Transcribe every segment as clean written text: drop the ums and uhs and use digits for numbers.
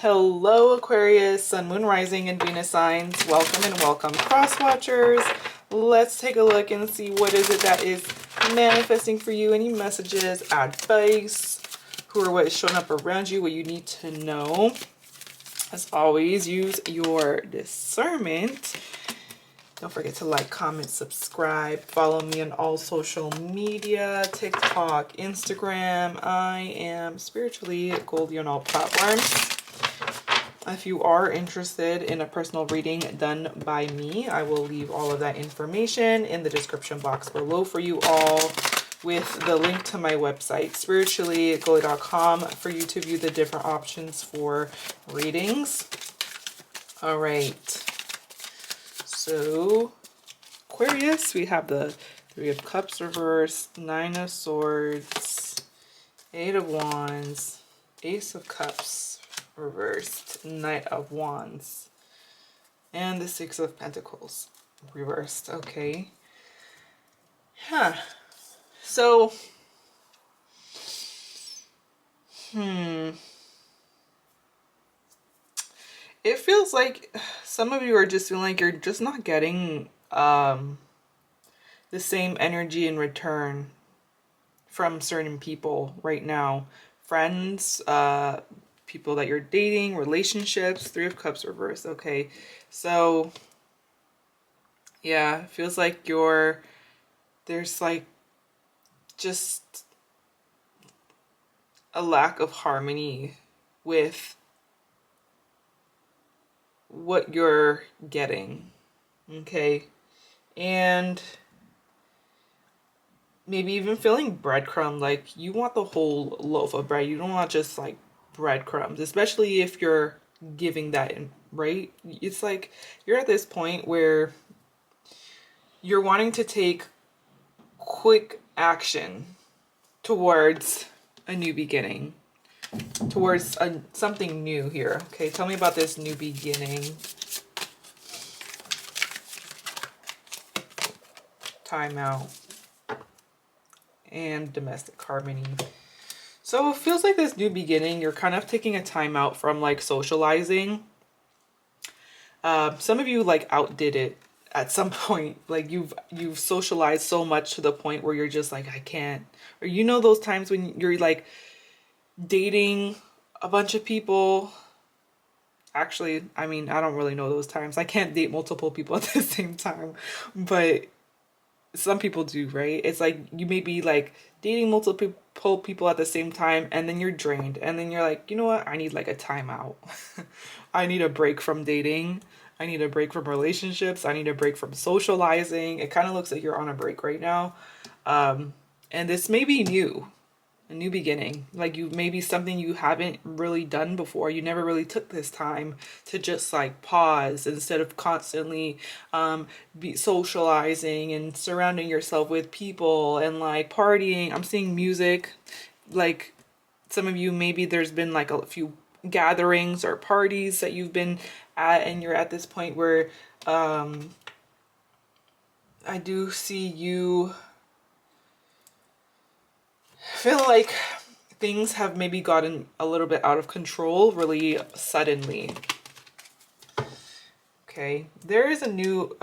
Hello Aquarius, Sun, Moon, Rising, and Venus signs. Welcome and welcome, cross watchers. Let's take a look and see what is it that is manifesting for you. Any messages, advice, who or what is showing up around you, what you need to know. As always, use your discernment. Don't forget to like, comment, subscribe. Follow me on all social media, TikTok, Instagram. I am spiritually Goldie on all platforms. If you are interested in a personal reading done by me, I will leave all of that information in the description box below for you all, with the link to my website, spirituallygoldie.com, for you to view the different options for readings. All right. So, Aquarius, we have the Three of Cups reversed, Nine of Swords, Eight of Wands, Ace of Cups reversed, Knight of Wands, and the Six of Pentacles reversed. Okay. So, it feels like some of you are just feeling like you're just not getting the same energy in return from certain people right now. Friends, people that you're dating, relationships. Three of Cups reversed. Okay, so yeah, it feels like there's like just a lack of harmony with what you're getting. Okay, and maybe even feeling breadcrumb, like you want the whole loaf of bread. You don't want just like breadcrumbs, especially if you're giving that in, right? It's like you're at this point where you're wanting to take quick action towards a new beginning, towards something new here. Okay, tell me about this new beginning. Timeout and domestic harmony. So it feels like this new beginning, you're kind of taking a time out from like socializing. Some of you like outdid it at some point. Like you've socialized so much to the point where you're just like, I can't. Or you know those times when you're like dating a bunch of people. Actually, I mean, I don't really know those times. I can't date multiple people at the same time. But some people do, right? It's like you may be like dating multiple people at the same time, and then you're drained, and then you're like, you know what, I need like a timeout. I need a break from dating, I need a break from relationships, I need a break from socializing. It kind of looks like you're on a break right now, and this may be new, a new beginning. Like you maybe something you haven't really done before. You never really took this time to just like pause instead of constantly be socializing and surrounding yourself with people and like partying. I'm seeing music. Like some of you, maybe there's been like a few gatherings or parties that you've been at, and you're at this point where I do see you feel like things have maybe gotten a little bit out of control really suddenly. Okay, there is a new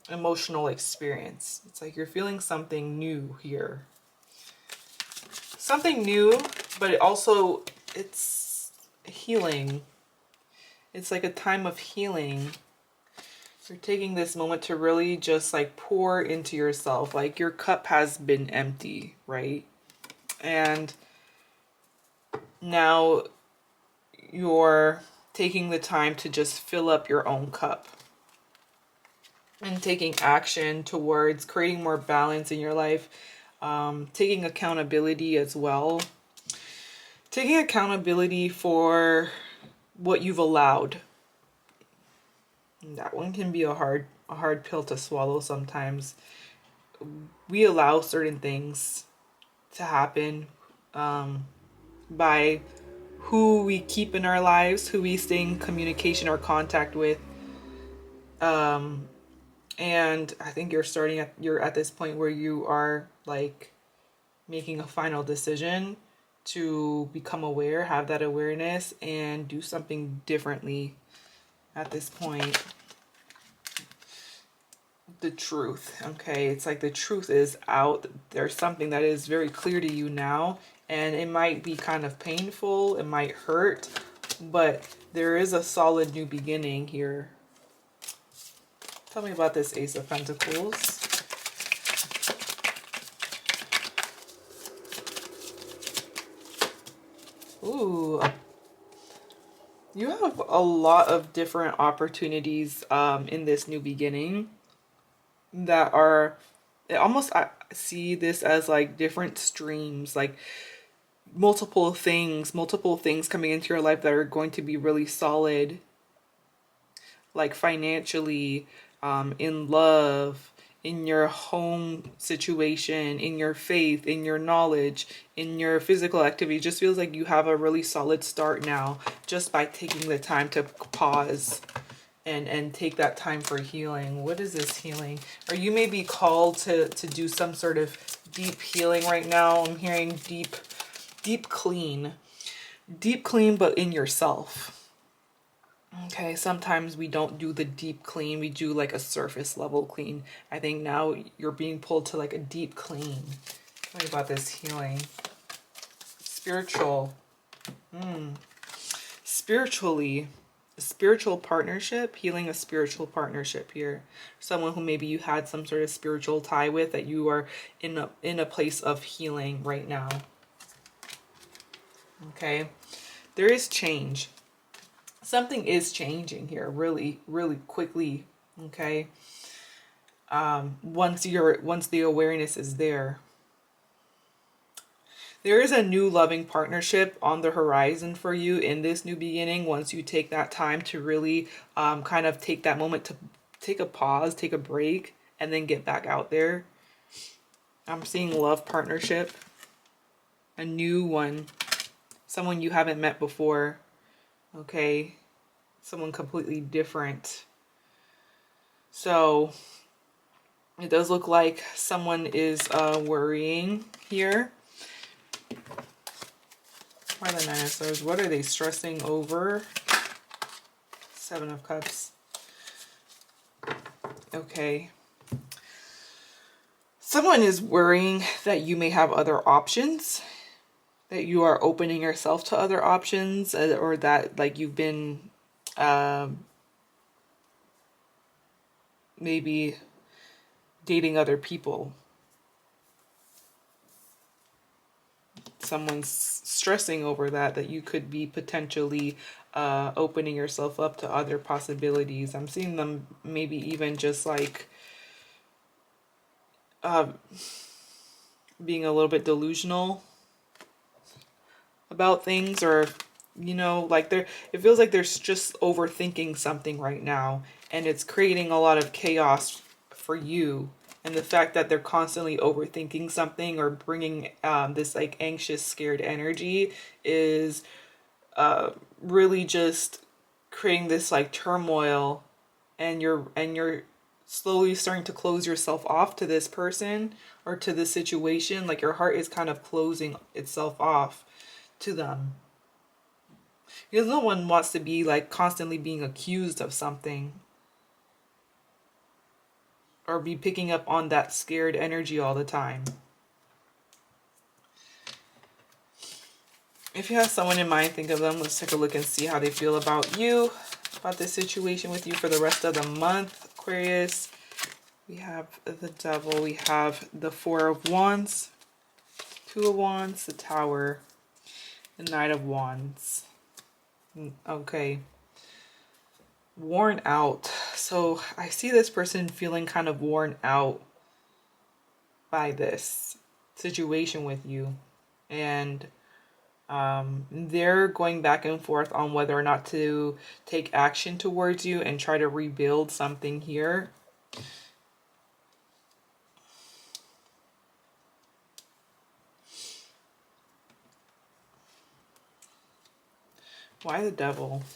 emotional experience. It's like you're feeling something new here. Something new, but it's healing. It's like a time of healing. You're taking this moment to really just like pour into yourself. Like your cup has been empty, right? And now you're taking the time to just fill up your own cup and taking action towards creating more balance in your life, taking accountability as well, taking accountability for what you've allowed. That one can be a hard pill to swallow sometimes. We allow certain things to happen by who we keep in our lives, who we stay in communication or contact with. And I think you're at this point where you are like making a final decision to become aware, have that awareness, and do something differently at this point. The truth, okay? It's like the truth is out. There's something that is very clear to you now, and it might be kind of painful, it might hurt, but there is a solid new beginning here. Tell me about this Ace of Pentacles. Ooh, you have a lot of different opportunities in this new beginning that are, it almost, I see this as like different streams, like multiple things coming into your life that are going to be really solid, like financially, in love, in your home situation, in your faith, in your knowledge, in your physical activity. It just feels like you have a really solid start now just by taking the time to pause and take that time for healing. What is this healing? Or you may be called to do some sort of deep healing right now. I'm hearing deep clean, but in yourself. Okay, sometimes we don't do the deep clean, we do like a surface level clean. I think now you're being pulled to like a deep clean. Tell me about this healing. Spiritual. Spiritually, a spiritual partnership, healing a spiritual partnership here. Someone who maybe you had some sort of spiritual tie with, that you are in a place of healing right now. Okay, there is change. Something is changing here really, really quickly. Okay. Once the awareness is there, there is a new loving partnership on the horizon for you in this new beginning. Once you take that time to really kind of take that moment to take a pause, take a break, and then get back out there. I'm seeing love partnership, a new one, someone you haven't met before. Okay, someone completely different. So it does look like someone is worrying here. Why the Nine of Swords? What are they stressing over? Seven of Cups. Okay. Someone is worrying that you may have other options, that you are opening yourself to other options, or that like you've been maybe dating other people. Someone's stressing over that you could be potentially opening yourself up to other possibilities. I'm seeing them maybe even just like being a little bit delusional about things, or you know, like it feels like they're just overthinking something right now, and it's creating a lot of chaos for you. And the fact that they're constantly overthinking something or bringing this like anxious, scared energy is really just creating this like turmoil, and you're slowly starting to close yourself off to this person or to this situation. Like your heart is kind of closing itself off to them, because no one wants to be like constantly being accused of something or be picking up on that scared energy all the time. If you have someone in mind, think of them. Let's take a look and see how they feel about you, about this situation with you for the rest of the month, Aquarius. We have the Devil, we have the Four of Wands, Two of Wands, the Tower, the Knight of Wands. Okay. Worn out. So I see this person feeling kind of worn out by this situation with you. And they're going back and forth on whether or not to take action towards you and try to rebuild something here. Why the Devil? I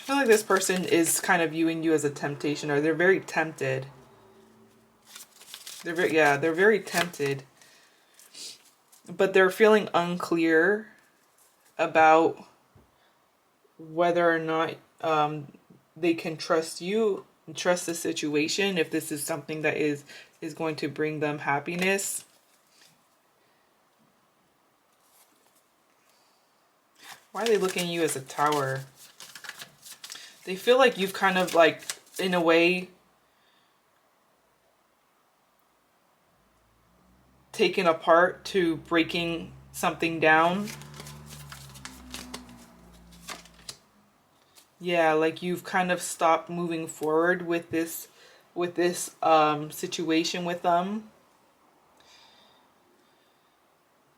feel like this person is kind of viewing you as a temptation, or they're very tempted. They're very tempted. but they're feeling unclear about whether or not they can trust you, trust the situation, if this is something that is going to bring them happiness. Why are they looking at you as a Tower? They feel like you've kind of like, in a way, taken apart to breaking something down. Yeah, like you've kind of stopped moving forward with this situation with them.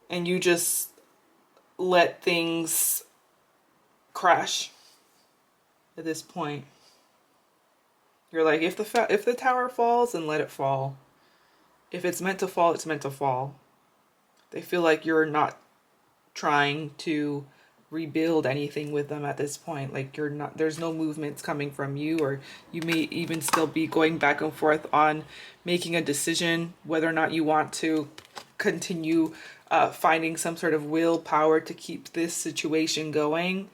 And you just let things crash at this point. You're like, if the tower falls, then let it fall. If it's meant to fall, it's meant to fall. They feel like you're not trying to rebuild anything with them at this point. Like you're not, there's no movements coming from you, or you may even still be going back and forth on making a decision whether or not you want to continue finding some sort of willpower to keep this situation going.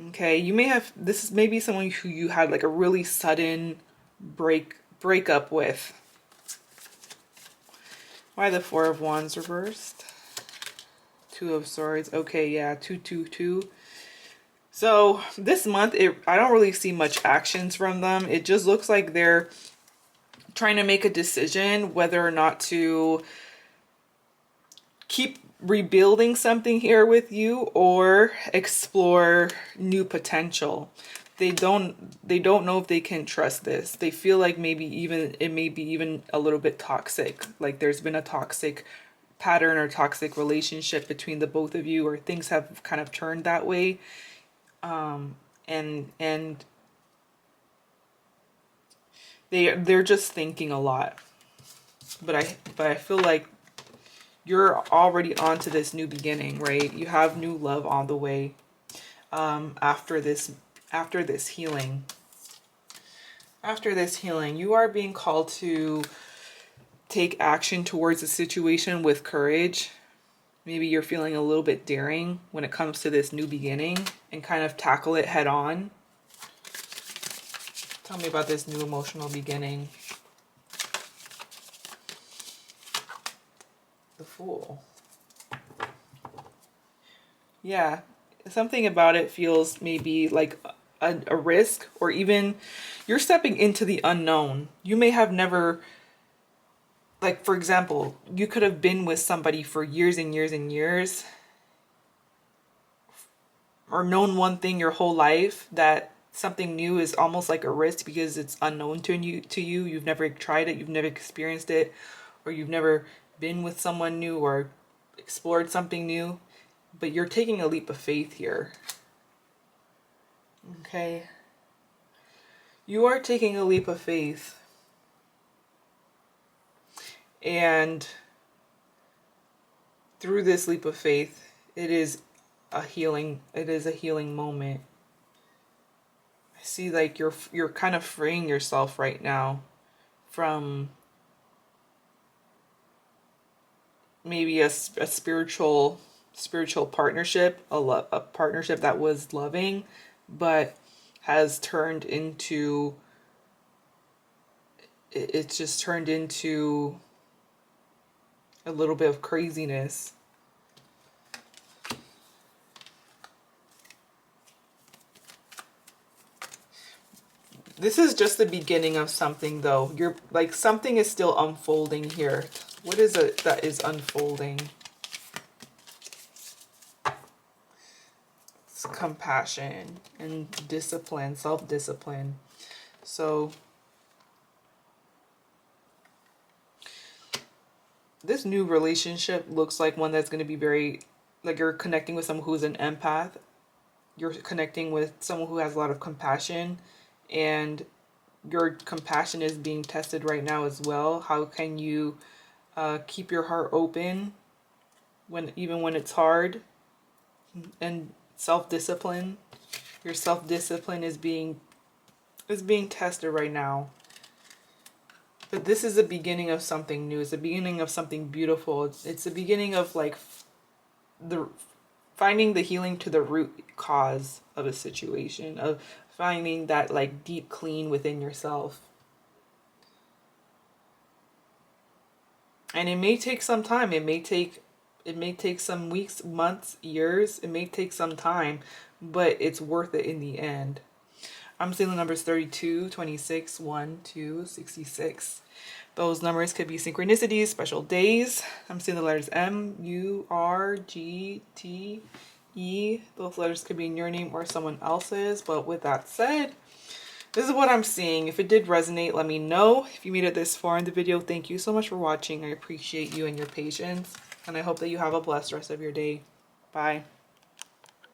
Okay, you may have, this is maybe someone who you had like a really sudden breakup with. Why the Four of Wands reversed? Two of Swords. Okay, yeah, 222. So this month, I don't really see much actions from them. It just looks like they're trying to make a decision whether or not to keep rebuilding something here with you or explore new potential. They don't know if they can trust this. They feel like maybe even it may be even a little bit toxic. Like there's been a toxic pattern or toxic relationship between the both of you, or things have kind of turned that way. And they're just thinking a lot. But I feel like you're already on to this new beginning, right? You have new love on the way after this healing. After this healing, you are being called to take action towards a situation with courage. Maybe you're feeling a little bit daring when it comes to this new beginning and kind of tackle it head on. Tell me about this new emotional beginning. The Fool. Yeah, something about it feels maybe like a risk, or even you're stepping into the unknown. You may have never, like for example, you could have been with somebody for years and years and years, or known one thing your whole life, that something new is almost like a risk because it's unknown to you. You've never tried it, you've never experienced it, or you've never been with someone new or explored something new. But you're taking a leap of faith here. Okay. You are taking a leap of faith. And through this leap of faith, it is a healing moment. I see like you're kind of freeing yourself right now from maybe a spiritual partnership, a partnership that was loving, but has turned into, it's just turned into a little bit of craziness. This is just the beginning of something though. You're like, something is still unfolding here. What is it that is unfolding? It's compassion and discipline, self-discipline. So this new relationship looks like one that's going to be very, like you're connecting with someone who's an empath. You're connecting with someone who has a lot of compassion, and your compassion is being tested right now as well. How can you keep your heart open even when it's hard? And self-discipline. Your self-discipline is being tested right now. But this is the beginning of something new. It's the beginning of something beautiful. It's the beginning of like the finding the healing to the root cause of a situation, of finding that like deep clean within yourself. And it may take some time. It may take some weeks, months, years. It may take some time, but it's worth it in the end. I'm seeing the numbers 32, 26, 1, 2, 66. Those numbers could be synchronicities, special days. I'm seeing the letters M, U, R, G, T, E. Those letters could be in your name or someone else's. But with that said, this is what I'm seeing. If it did resonate, let me know. If you made it this far in the video, thank you so much for watching. I appreciate you and your patience. And I hope that you have a blessed rest of your day. Bye.